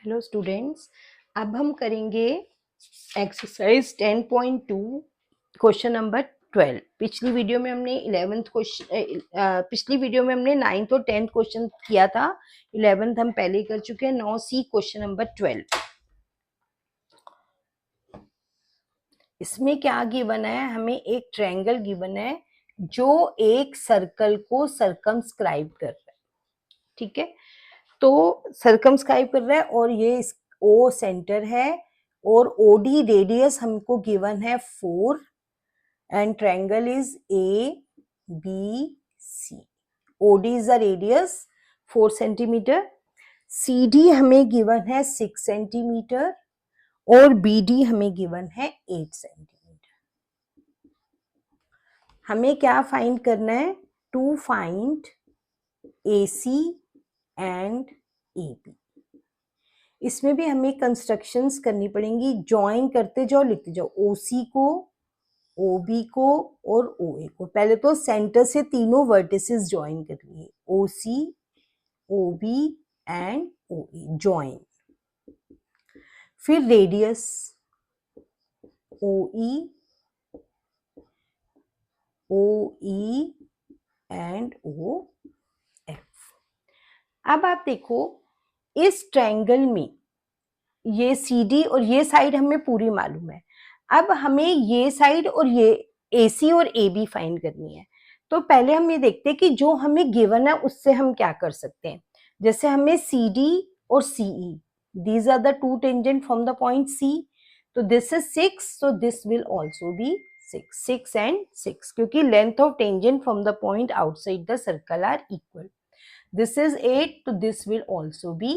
Hello students, अब हम करेंगे एक्सरसाइज 10.2 क्वेश्चन नंबर 12। पिछली वीडियो में हमने 11th क्वेश्चन पिछली वीडियो में हमने 9th और 10th क्वेश्चन किया था। 11th हम पहले ही कर चुके हैं। Now see question number 12। इसमें क्या गिवन है? हमें एक ट्रायंगल गिवन है जो एक सर्कल को सर्कमस्क्राइब कर रहा है। ठीक है, तो सर्कमस्क्राइब कर रहा है और ये ओ सेंटर है और ओडी रेडियस हमको गिवन है 4 and triangle is A B C. OD is the radius 4 centimetre, CD हमें गिवन है 6 सेंटीमीटर और बीडी हमें गिवन है 8 सेंटीमीटर। हमें क्या फाइंड करना है? To find AC and AB। इसमें भी हमें कंस्ट्रक्शंस करनी पड़ेंगी। ज्वाइन करते जाओ, लिखते जाओ OC को, OB को और OA को। पहले तो सेंटर से तीनों वर्टिसेस ज्वाइन कर लिए, OC, OB and OA join. फिर radius OE, OE and OF। अब आप देखो, इस ट्रायंगल में ये CD और ये साइड हमें पूरी मालूम है। अब हमें ये साइड और ये AC और AB फाइंड करनी है। तो पहले हम ये देखते हैं कि जो हमें गिवन है उससे हम क्या कर सकते हैं। जैसे हमें CD और CE, these are the two tangent from the point C, तो this is 6, so this will also be 6 and 6, क्योंकि length of tangent from the point outside the circle are equal. This is 8, तो this will also be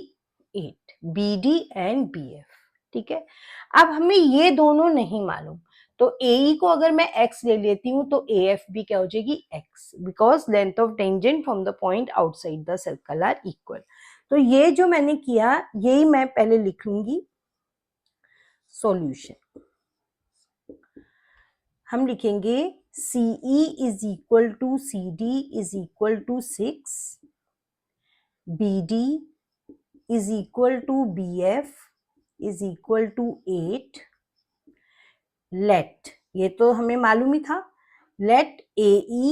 8, BD and BF। ठीक है, अब हमें ये दोनों नहीं मालूम, तो AE को अगर मैं x ले लेती हूँ तो AF भी क्या हो जाएगी? x, because length of tangent from the point outside the circle are equal. तो ये जो मैंने किया यही मैं पहले लिख लूंगी। सॉल्यूशन हम लिखेंगे CE is equal to CD is equal to 6, BD is equal to BF is equal to 8। Late, ये तो हमें मालूम ही था, लेट AE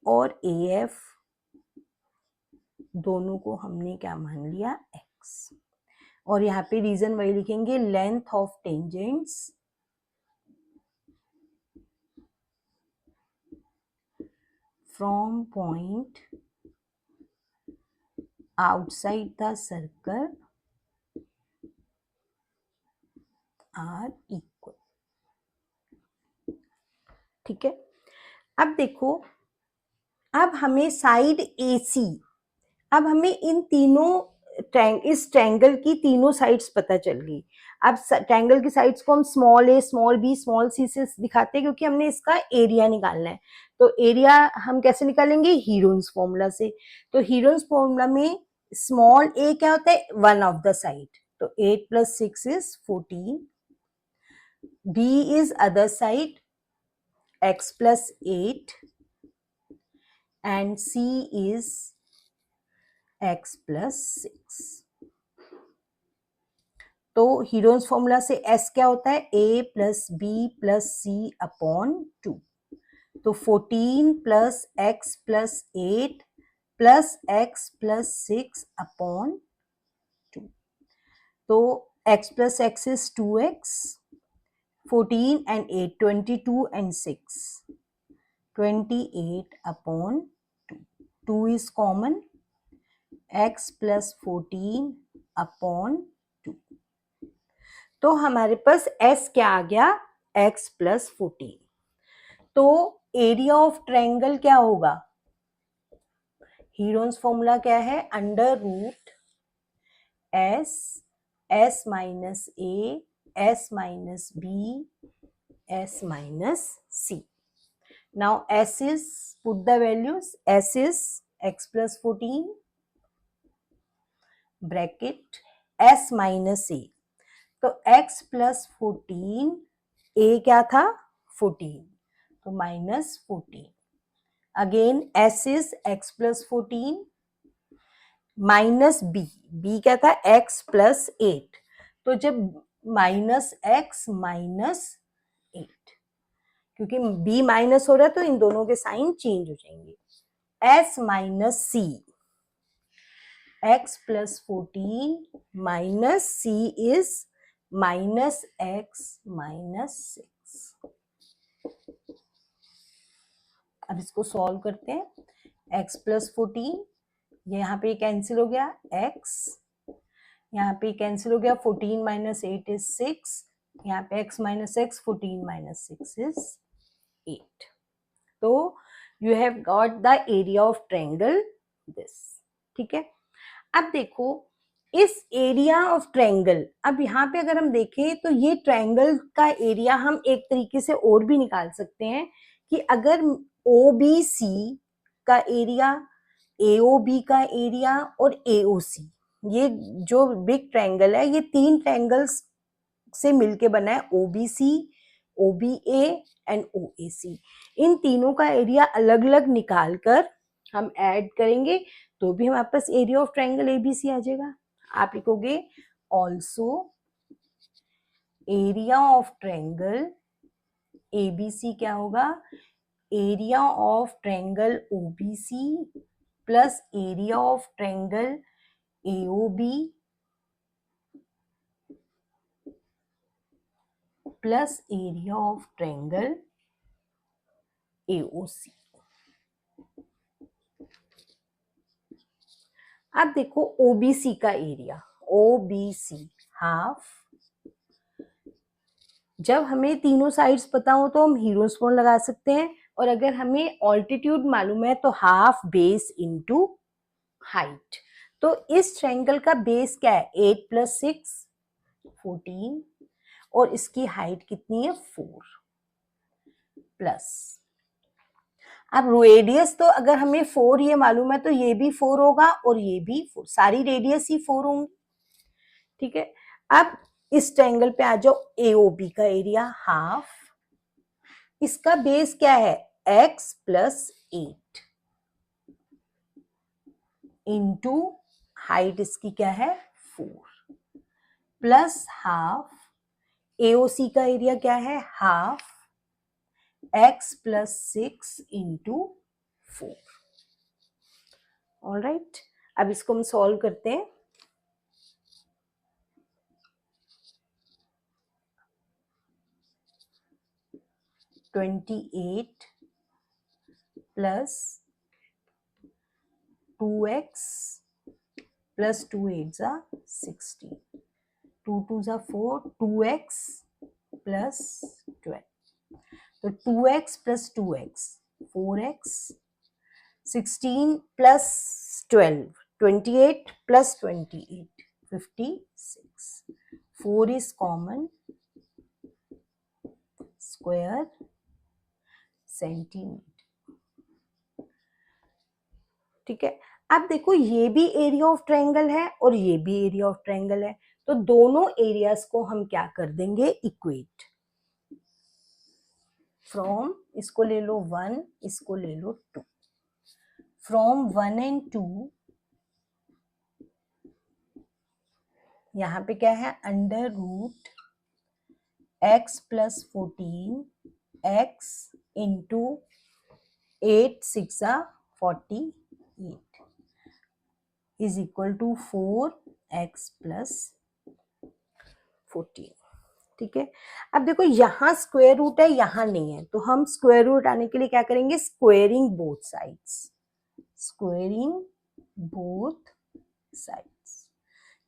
और AF दोनों को हमने क्या मान लिया? x। और यहाँ पे रीजन वही लिखेंगे, length of tangents from point outside the circle are equal. ठीक है, अब देखो, अब हमें साइड AC, अब हमें इन तीनों इस ट्रायंगल की तीनों साइड्स पता चल गई। अब ट्रायंगल की साइड्स को हम small a, small b, small c से दिखाते हैं, क्योंकि हमने इसका एरिया निकालना है। तो एरिया हम कैसे निकालेंगे? हीरोन्स फॉर्मूला से। तो हीरोन्स फॉर्मूला में स्मॉल a क्या होता है? 1 ऑफ द साइड, तो 8 + 6 is 14। b is other side, x + 8 and c is x + 6। तो हीरोन्स फॉर्मूला से s क्या होता है? a + b + c upon 2। तो 14 + x + 8 + x + 6 अपॉन 2। तो x + x is 2x, 14 and 8 22 and 6 28 upon 2। 2 is common, x + 14 upon 2। तो हमारे पास s क्या आ गया? x + 14। तो एरिया ऑफ ट्रायंगल क्या होगा? हीरोन्स फॉर्मूला क्या है? √s, s - a, s - b, s - c। Now s is, put the values, s is x + 14 bracket s - a। तो x + 14, a क्या था? 14, तो -14। Again s is x + 14, minus b, b क्या था x प्लस 8, तो जब माइनस x माइनस 8, क्योंकि b minus हो रहा है तो इन दोनों के साइन चेंज हो जाएंगे, s minus c, x plus 14 minus c is minus x minus 6। अब इसको सॉल्व करते हैं, x प्लस 14, ये यहाँ पे कैंसिल हो गया, x यहाँ पे कैंसिल हो गया, 14 माइनस 8 इज 6, यहाँ पे x minus x, 14 minus 6 is 8। तो you have got the area of triangle this. ठीक है, अब देखो इस एरिया ऑफ ट्रायंगल, अब यहाँ पे अगर हम देखें तो ये ट्रायंगल का एरिया हम एक तरीके से और भी निकाल सकते हैं कि अगर OBC का एरिया, AOB का एरिया और AOC, ये जो बिग ट्रायंगल है ये 3 ट्रायंगल्स से मिलके बना है, OBC, OBA एंड OAC। इन तीनों का एरिया अलग अलग निकाल कर हम ऐड करेंगे तो भी हमारे पास एरिया ऑफ ट्रायंगल ABC आ जाएगा। आप लिखोगे also area of triangle ABC क्या होगा, area of triangle OBC plus area of triangle AOB plus area of triangle AOC। अब देखो OBC का एरिया, OBC हाफ, जब हमें तीनों साइड्स पता हो तो हम हीरोस्पोन लगा सकते हैं, और अगर हमें ऑल्टीट्यूड मालूम है तो हाफ बेस इनटू हाइट। तो इस ट्रायंगल का बेस क्या है, 8 प्लस 6 14, और इसकी हाइट कितनी है 4 प्लस, अब रेडियस तो अगर हमें 4 ये मालूम है तो ये भी 4 होगा और ये भी 4, सारी रेडियस ही 4 होंगी। ठीक है, अब इस ट्रायंगल पे आ जाओ, AOB का एरिया हाफ, इसका बेस क्या है x प्लस 8 इंटू हाइट इसकी क्या है 4 प्लस हाफ, AOC का एरिया क्या है half x plus 6 into 4। Alright, अब इसको हम सॉल्व करते हैं। ट्वेंटी 8 प्लस 2x प्लस 2 8 जा 16, 2 2 जा 4, 2x प्लस 12, तो 2x plus 2x 4x, 16 plus 12 28 plus 28 56, 4 is common, square centimetre. ठीक है, अब देखो ये भी एरिया ऑफ ट्रायंगल है और ये भी एरिया ऑफ ट्रायंगल है, तो दोनों एरियाज को हम क्या कर देंगे इक्वेट, फ्रॉम, इसको ले लो 1, इसको ले लो 2, फ्रॉम 1 एंड 2 यहाँ पे क्या है under root x plus 14 x into 8 6 48 is equal to 4x plus 14। ठीक है, अब देखो यहाँ स्क्वायर रूट है यहाँ नहीं है, तो हम स्क्वायर रूट आने के लिए क्या करेंगे, squaring both sides, squaring both sides.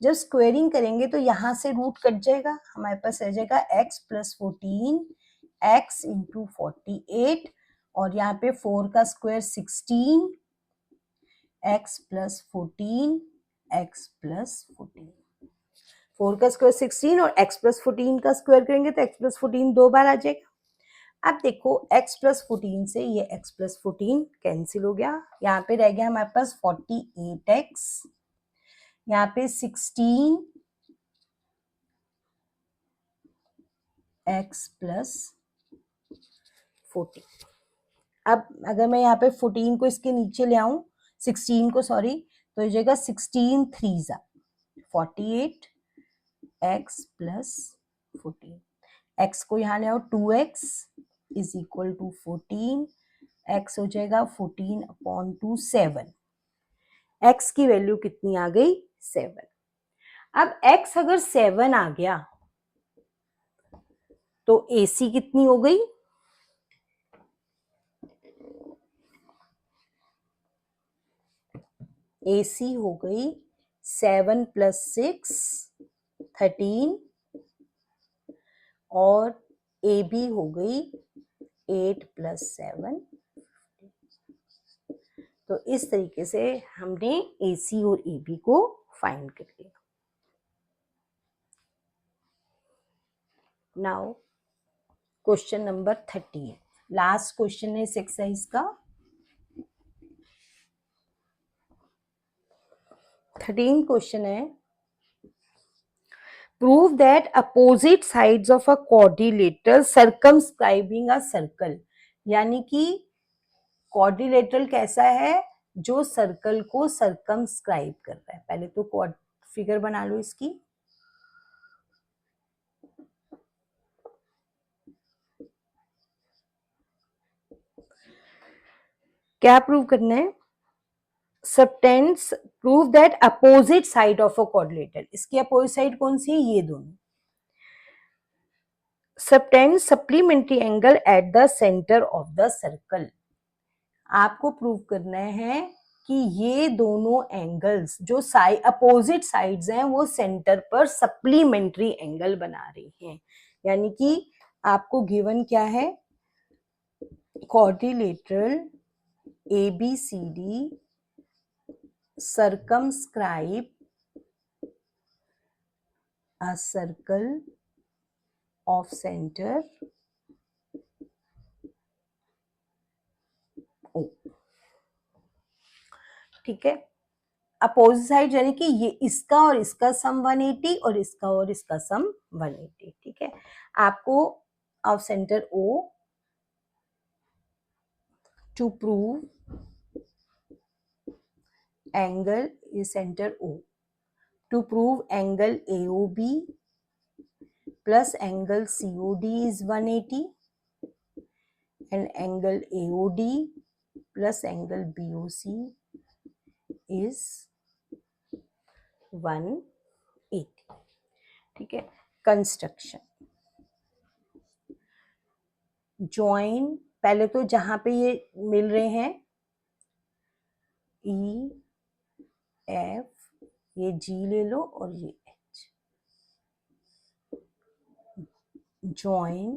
जब स्क्वेयरिंग करेंगे तो यहाँ से रूट कट जाएगा, हमारे पास रह जाएगा x प्लस 14 x इंटू 48, और यहाँ पे 4 का square 16 x plus 14 x plus 14, 4 का स्क्वायर 16 और x प्लस 14 का स्क्वायर करेंगे तो x प्लस 14 दो बार आ जाएगा। अब देखो x प्लस 14 से ये x प्लस 14 कैंसिल हो गया, यहाँ पे रह गया हमारे पास 48x, यहाँ पे 16 x प्लस 14। अब अगर मैं यहाँ पे 14 को इसके नीचे ले आऊं, 16 को सॉरी, तो हो जाएगा 16 3 जा 48 x प्लस 14, x को यहाँ ले आओ 2x is equal to 14, x हो जाएगा 14/2 7, x की वैल्यू कितनी आ गई 7। अब x अगर 7 आ गया तो AC कितनी हो गई, AC हो गई 7 + 6 13 और AB हो गई 8 + 7। तो इस तरीके से हमने AC और AB को फाइंड कर लिया। Now question number 13, last question है इस एक्सरसाइज का। 13 क्वेश्चन है, prove that opposite sides of a quadrilateral circumscribing a circle, यानी कि क्वाड्रिलेटरल कैसा है, जो सर्कल को सर्कमस्क्राइब कर रहा है। पहले तो फिगर बना लो इसकी। क्या प्रूव करना है, subtends prove that opposite side of a quadrilateral, इसकी अपोजिट साइड कौन सी है, ये दोनों। Subtend supplementary angle at the centre of the circle, आपको प्रूव करना है कि ये दोनों एंगल्स जो अपोजिट साइड्स हैं वो सेंटर पर सप्लीमेंट्री एंगल बना रही हैं। यानी कि आपको गिवन क्या है, quadrilateral ABCD circumscribe a circle of center O, ठीक है। अपोजिट साइड यानी कि ये इसका और इसका सम 180 और इसका और इसका सम 180, ठीक है। आपको of centre O to prove angle is centre O to prove angle AOB plus angle COD is 180 and angle AOD plus angle BOC is 180, ठीक है। कंस्ट्रक्शन, ज्वाइन, पहले तो जहां पे ये मिल रहे हैं E F, ये G ले लो और ये H, join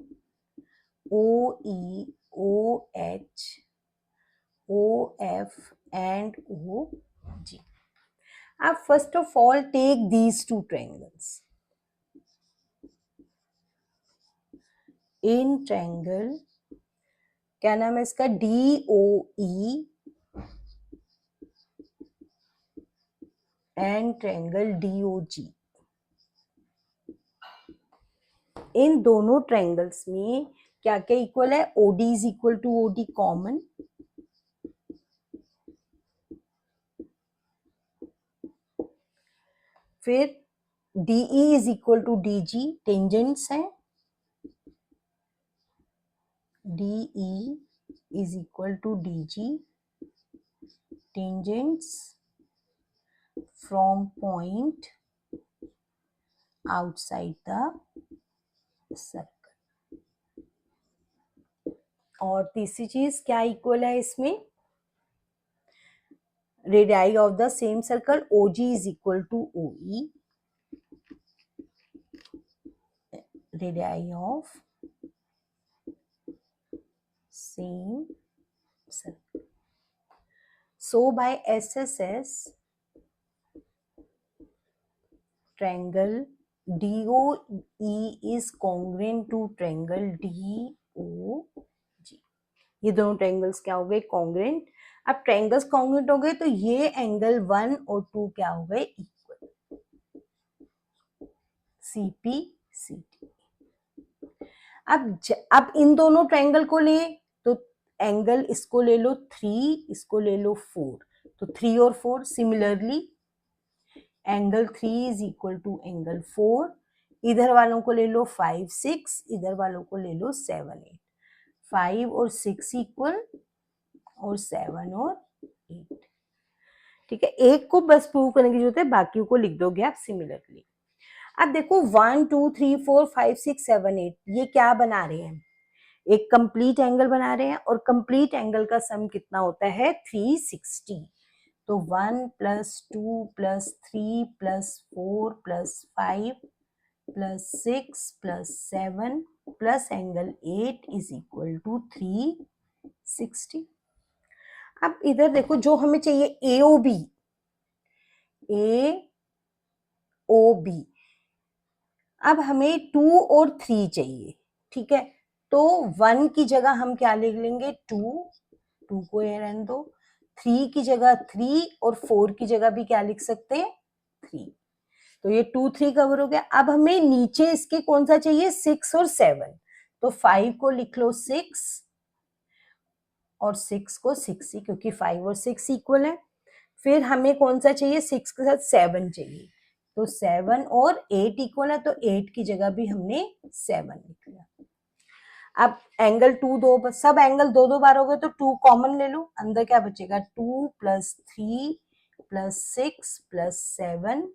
OE OH OF and OG. अब first of all take these two triangles, in triangle क्या नाम है इसका, DOE एंड ट्रायंगल DOG। इन दोनों ट्रायंगल्स में क्या क्या इक्वल है, OD is equal to OD common, फिर DE is equal to DG, tangents है, DE is equal to DG, tangents from point outside the circle. और तीसरी चीज क्या इक्वल है इसमें, radii of the same circle, OG is equal to OE, radii of same circle. So by SSS, triangle DOE is congruent to triangle DOG। ये दोनों triangles क्या हो गए, कॉन्ग्रेंट। अब ट्रायंगल्स कॉन्ग्रेंट हो गए तो ये एंगल 1 और 2 क्या हो गए, इक्वल, CPCD। अब इन दोनों ट्रायंगल को ले तो एंगल इसको ले लो 3, इसको ले लो 4, तो 3 और 4 similarly angle 3 is equal to angle 4, इधर वालों को ले लो 5 6, इधर वालों को ले लो 7 8, 5 और 6 इक्वल और 7 और 8। ठीक है, एक को बस प्रूव करने की जरूरत है, बाकियों को लिख दोगे आप सिमिलरली। अब देखो 1 2 3 4 5 6 7 8 ये क्या बना रहे हैं, एक कंप्लीट एंगल बना रहे हैं, और कंप्लीट एंगल का सम कितना होता है 360। तो 1 plus 2 plus 3 plus 4 plus 5 plus 6 plus 7 plus angle 8 is equal to 360। अब इधर देखो जो हमें चाहिए AOB, AOB, अब हमें 2 और 3 चाहिए। ठीक है, तो 1 की जगह हम क्या लिख लेंगे 2, 2 को ये रहने दो, 3 की जगह 3 और 4 की जगह भी क्या लिख सकते हैं 3। तो ये 2 3 कवर हो गया। अब हमें नीचे इसके कौन सा चाहिए 6 और 7, तो 5 को लिख लो 6 और 6 को 6 ही, क्योंकि 5 और 6 इक्वल है। फिर हमें कौन सा चाहिए 6 के साथ 7 चाहिए, तो 7 और 8 इक्वल है, तो 8 की जगह भी हमने 7 लिख लिया। अब एंगल 2 दो, सब एंगल दो दो बार हो गए, तो 2 कॉमन ले लो, अंदर क्या बचेगा 2 प्लस 3 प्लस 6 प्लस 7।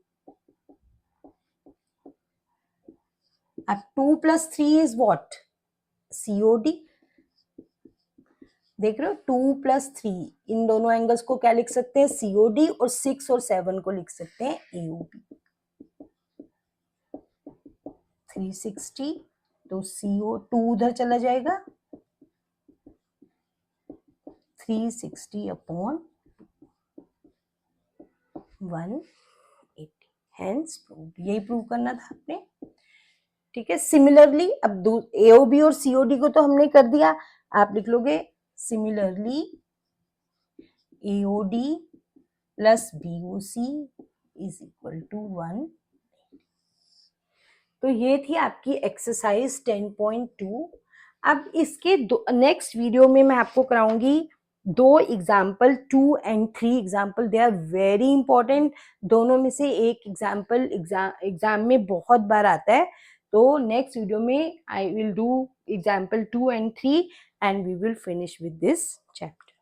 अब 2 प्लस 3 इज व्हाट COD, देख रहे हो 2 प्लस 3, इन दोनों एंगल्स को क्या लिख सकते हैं COD, और 6 और 7 को लिख सकते हैं AOB। 360, तो CO2 उधर चला जाएगा 360 अपॉन 180, हेंस प्रूव। यही प्रूव करना था आपने। ठीक है, सिमिलरली अब AOB और COD को तो हमने कर दिया, आप लिख लोगे similarly AOD plus BOC is equal to 1। तो ये थी आपकी एक्सरसाइज 10.2। अब इसके नेक्स्ट वीडियो में मैं आपको कराऊंगी 2 example, 2 and 3 example, they are very important. दोनों में से एक एग्जाम्पल एग्जाम में बहुत बार आता है। तो नेक्स्ट वीडियो में I will do example 2 and 3 and we will finish with this chapter.